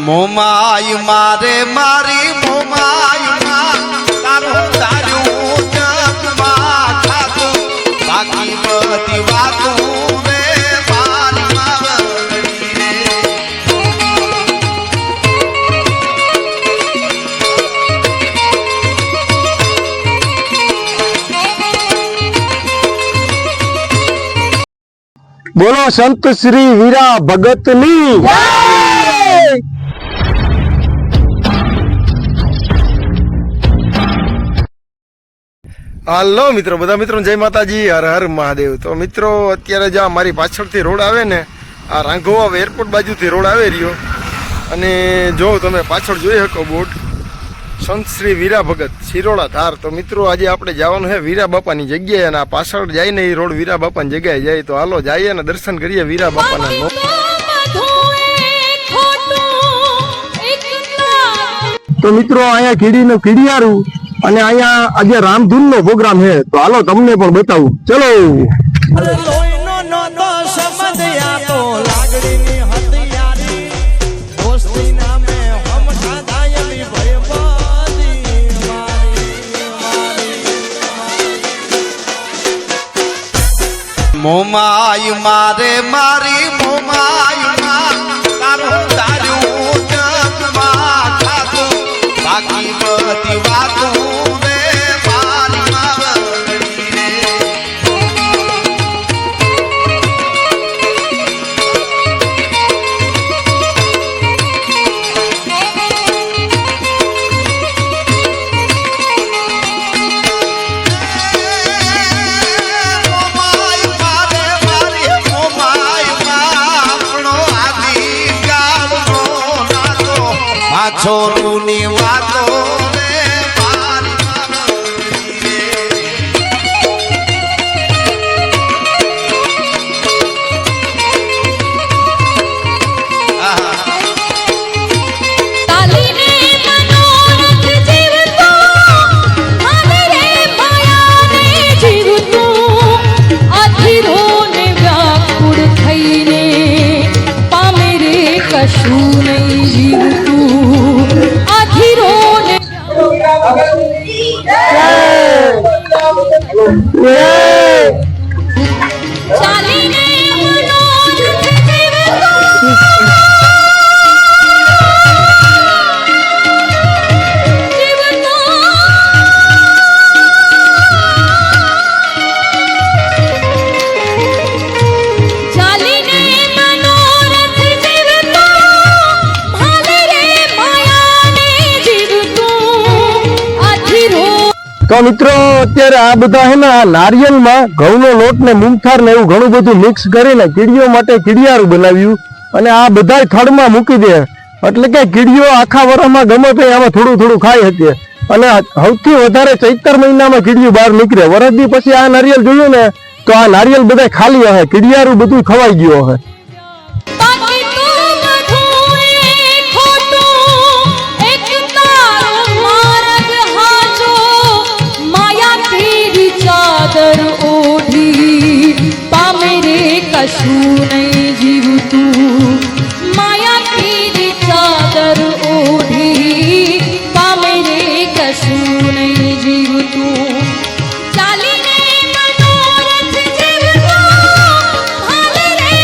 મોમાય મારે મારી મોમાય તારું તારું જગમાં ખાતું બાકી બધી વાતું રે મારી માવડી રે બોલો સંત શ્રી વીરા ભગતની જય। હાલો મિત્રો, બધા મિત્રો જય માતાજી, હર હર મહાદેવ। તો મિત્રો અત્યારે જ્યાં મારી પાછળથી રોડ આવે ને, આ રાંઘોવા એરપોર્ટ બાજુથી રોડ આવે રહ્યો, અને જો તમે પાછળ જોઈ શકો બોર્ડ સંત શ્રી વીરા ભગત શિરોડા ધાર। તો મિત્રો આજે આપણે જવાનું છે વીરા બાપાની જગ્યાએ, અને આ પાછળ જઈને એ રોડ વીરા બાપાની જગ્યાએ જાય। તો હાલો જઈએ અને દર્શન કરીએ વીરા બાપાના। તો મિત્રો અહીંયા કીડીનું કીડિયારું અને અહીંયા આજે રામધૂન નો પ્રોગ્રામ છે, તો હાલો તમને પણ બતાવું, ચલો। મોમાય મારે મારી મોમાય તારું તારું જગમાં ખાતું બાકી બધી વાતું રે મારી માવડી રે છોરુની વાતો રે મારી માવડી તાલીને મનોરથ જીવતો મને રે માયાને જીવતો અધીરો ને વ્યાકુળ થઈને પામે રે કશું નહીં જીવતું ચાલીને મનોરથ જીવતો ચાલીને મનોરથ જીવતો ભાલે રે માયાને જીવતો અધીરો। તો મિત્રો અત્યારે આ બધા હે ને આ નારિયેળમાં ઘઉંનો લોટ ને મૂંગથાર ને એવું ઘણું બધું મિક્સ કરીને કીડીઓ માટે કીડિયારું બનાવ્યું, અને આ બધા થડમાં મૂકી દે, એટલે કે કીડીઓ આખા વર્ષમાં ગમે તે આમાં થોડું થોડું ખાઈ શકે। અને સૌથી વધારે ચૈતર મહિનામાં કીડીયું બહાર નીકળે। વરસદી પછી આ નારિયેળ જોયું ને તો આ નારિયેળ બધા ખાલી હશે, કીડિયારું બધું ખવાઈ ગયું હશે। બાકી તું બધું ખોટું એક તારો માર્ગ હાચો માયા તેરી ચાદર ઓઢી પામે રે કશું નહીં જીવતું માયા તેરી ચાદર ઓઢી પામે રે કશું નહીં જીવતું ચાલીને મનોરથ જીવતો ભાલે રે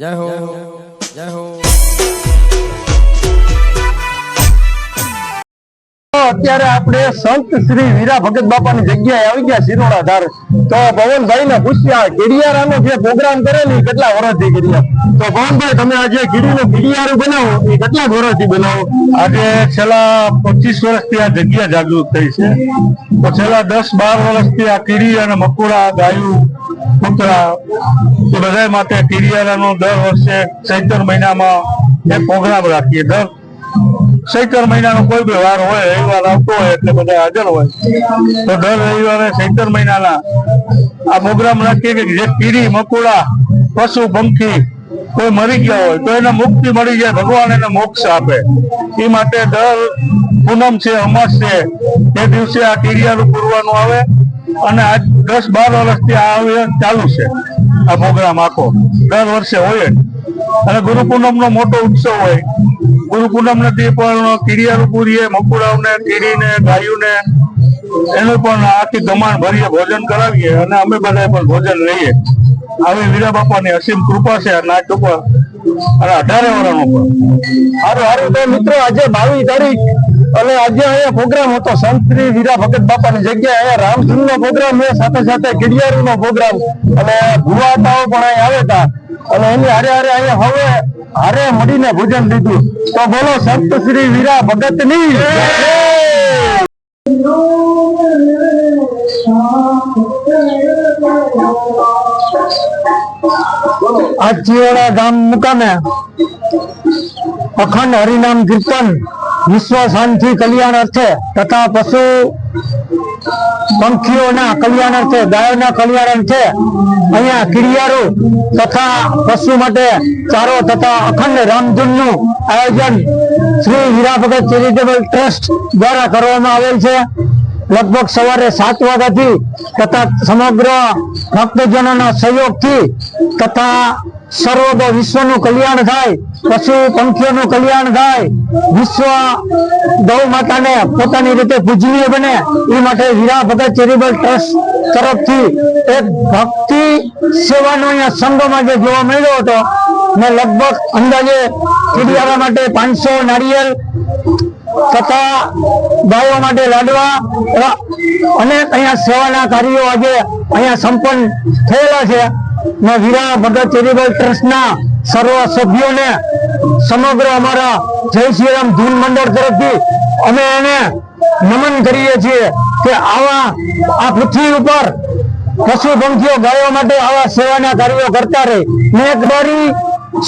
જય હો જય હો. અત્યારે આપણે સંત શ્રી વીરા ભગત બાપાની જગ્યાએ આવી ગયા શિરોડા ધાર. તો પવનભાઈ ને પૂછ્યા કીડિયારાનો જે પ્રોગ્રામ કરેલી કેટલા વર્ષથી કર્યા? તો પવનભાઈ તમે આ જે કીડીનું કીડિયારું બનાવો એ કેટલા વર્ષથી બનાવો? આજે છેલ્લા 25 વર્ષથી આ જગ્યા જાગૃત થઈ છે. તો છેલ્લા 10-12 વર્ષથી આ કીડી અને મકોડા, ગાયું, કૂતરા એ બધા માટે કીડિયારાનો દર વર્ષે ચૈત્ર મહિનામાં એક પ્રોગ્રામ રાખીએ. દર ચૈત્ર મહિનાનો કોઈ બી વાર હોય, રવિવાર આવતો હોય એટલે બધા હાજર હોય. તો દર રવિવારે ચૈત્ર મહિનાના આ પ્રોગ્રામ રાખીએ કે જે કીડી, મકોડા, પશુ, પંખી કોઈ મરી ગયા હોય તો એને મુક્તિ મળી જાય, ભગવાન એને મોક્ષ આપે. એ માટે દર પૂનમ છે, અમાસ છે, તે દિવસે આ કીડિયારું પૂરવાનું આવે. અને આજ 10-12 વર્ષથી આ ચાલુ છે આ પ્રોગ્રામ આખો. દર વર્ષે હોય જ. અને ગુરુ પૂનમ નો મોટો ઉત્સવ હોય. ગુરુ પૂનમ નથી પણ કીડિયારું પૂરીએ, મકોડાઓને, કીડીને, ગાયુંને એનું પણ આખી ધમાણ ભરીએ, ભોજન કરાવીએ અને અમે બધા પણ ભોજન લઈએ. આવી વીરા બાપાની અસીમ કૃપા છે નાચ ઉપર. અને 18 વર્ષનો પણ સારું સારું. તો મિત્રો આજે 22 તારીખ અને આજે અહીંયા પ્રોગ્રામ હતો સંત શ્રી વીરા ભગત બાપાની જગ્યાએ. અહીંયા રામધૂન નો પ્રોગ્રામ છે, સાથે સાથે કીડિયારું નો પ્રોગ્રામ અને ભુવાતાઓ પણ અહીંયા આવ્યા હતા. અને એની હારે હારે અહીંયા હવે હારે મળીને ભોજન લીધું. તો બોલો સંત શ્રી વીરા ભગત ની આ ચિયોડા ગામ મુકામે અખંડ હરિનામ કીર્તન વિશ્વ શાંતિ કલ્યાણ અર્થે તથા પશુ પંખીઓના કલ્યાણ અર્થે ગાયોના કલ્યાણ અર્થે અહીંયા કીડિયારો તથા પશુ માટે ચારો તથા અખંડ રામધૂનનું આયોજન શ્રી હીરા ભગત ચેરિટેબલ ટ્રસ્ટ દ્વારા કરવામાં આવેલ છે. લગભગ સવારે 7 વાગ્યાથી તથા સમગ્ર ભક્તજનોના સહયોગથી તથા સર્વ વિશ્વનું કલ્યાણ થાય, પશુ પંખીઓનું કલ્યાણ થાય, વિશ્વ ગૌ માતાને પોતાની રીતે પૂજનીય બને એ માટે હીરા ભગત ચેરિટેબલ ટ્રસ્ટ તરફથી એક ભક્તિ સેવાનો અહીંયા સંઘમાં જે જોવા મળ્યો હતો ને લગભગ અંદાજે કીડિયારા માટે 500 નારિયેલ તથા ગાયો માટે લાડવા એવા અનેક અહીંયા સેવાના કાર્યો આજે અહીંયા સંપન્ન થયેલા છે. ને વીરા ભગત ચેરિટેબલ ટ્રસ્ટના સર્વ સભ્યોને સમગ્ર અમારા જય શ્રી રામ ધૂન મંડળ તરફથી અમે એને નમન કરીએ છીએ કે આ પૃથ્વી ઉપર પશુ પંખીઓ ગાયો માટે આવા સેવાના કાર્યો કરતા રહે. ને એક બારી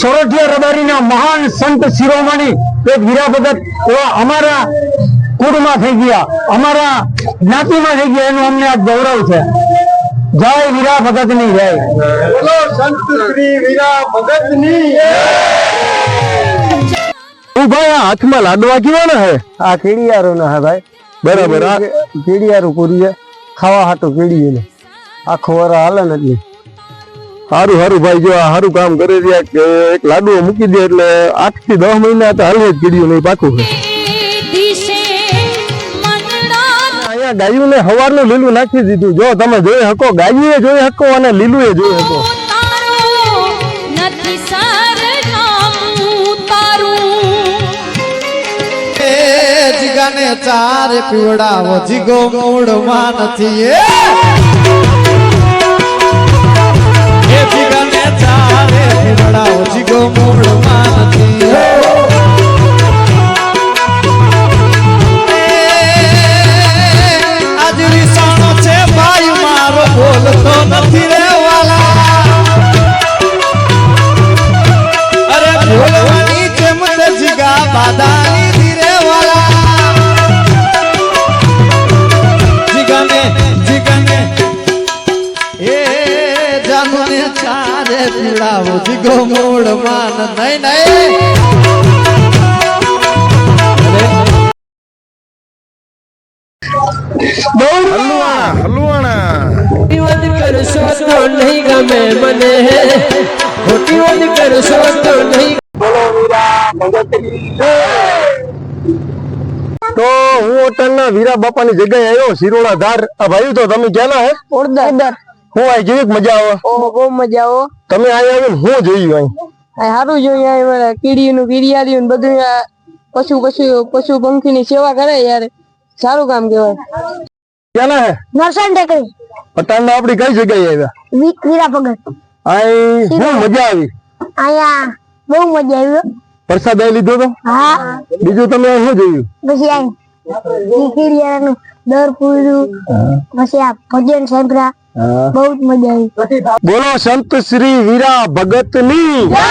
સોરઠિયા રબારીના મહાન સંત શિરોમણી એક વીરા ભગત એવા અમારા કુળમાં થઈ ગયા, અમારા જ્ઞાતિમાં થઈ ગયા, એનું અમને આ ગૌરવ છે. જય વીરા ભગતની જય. બોલો સંત શ્રી વીરા ભગતની જય. ભાઈ આ હાથમાં લાડવા કેવાના હે? આ કીડિયારો ના હે ભાઈ. બરાબર. આ કીડિયારું પૂરીએ ખાવા હાટું કીડીએ ને આખો વરા હાલે ને એટલે હારું હારું ભાઈ, જો આ હારું કામ કરી રહ્યા કે એક લાડુ મૂકી દે એટલે 8 થી 10 મહિના તો હાલે જ કીડીયું નહીં પાકું છે. અહીંયા ગાયું ને હવારનું લીલું નાખી દીધું. જો તમે જોઈ શકો, ગાયું એ જોઈ શકો અને લીલું એ જોઈ શકો. જીગાને ચાર પીવડાવો, જીગો મૂળમાં નથી. એ જીગાને ચારે પીવડાવો, જીગો મૂળમાં નથી. આજ વિસાણો છે ભાઈ મારો, બોલતો નથી રે વાલા. અરે બોલવાની જેમ તે જીગા બાદાની ધીરે વાલા. ચારે પીડાવો, જીગો મૂળ માન નહીં નહીં. હલવાણા કરશો તો નહીં ગમે મને, ખોટી વાત કરશો તો નહીં. તો હું હોટલના વીરા બાપાની જગ્યાએ આવ્યો, શિરોડા ધાર. આ ભાઈ તો તમે ક્યાંના હે? ઓરદર. હું આ કેવી મજા આવે? બહુ મજા આવો. તમે અહીંયા આવીને હું જોયું અહીં? સારું જોયું, કીડીનું કીડિયારીયું બધું પશુ પંખી ની સેવા કરે યાર, સારું કામ કેવાય. ક્યાંના હે? નરસણ ટેકરી. પટાણના આપડી કઈ જગ્યાએ આવ્યા? વીરા ભગત. અહીં શું મજા આવી? અહીંયા બહુ મજા આવી. પ્રસાદ આવી લીધો તો? હા. બીજું તમે શું જોયું? પછી આ કીડિયાનું દર પૂર્યું, પછી આ ભજન સાંભળ્યા, બહુ જ મજા આવી. બોલો સંત શ્રી વીરા ભગતની જય.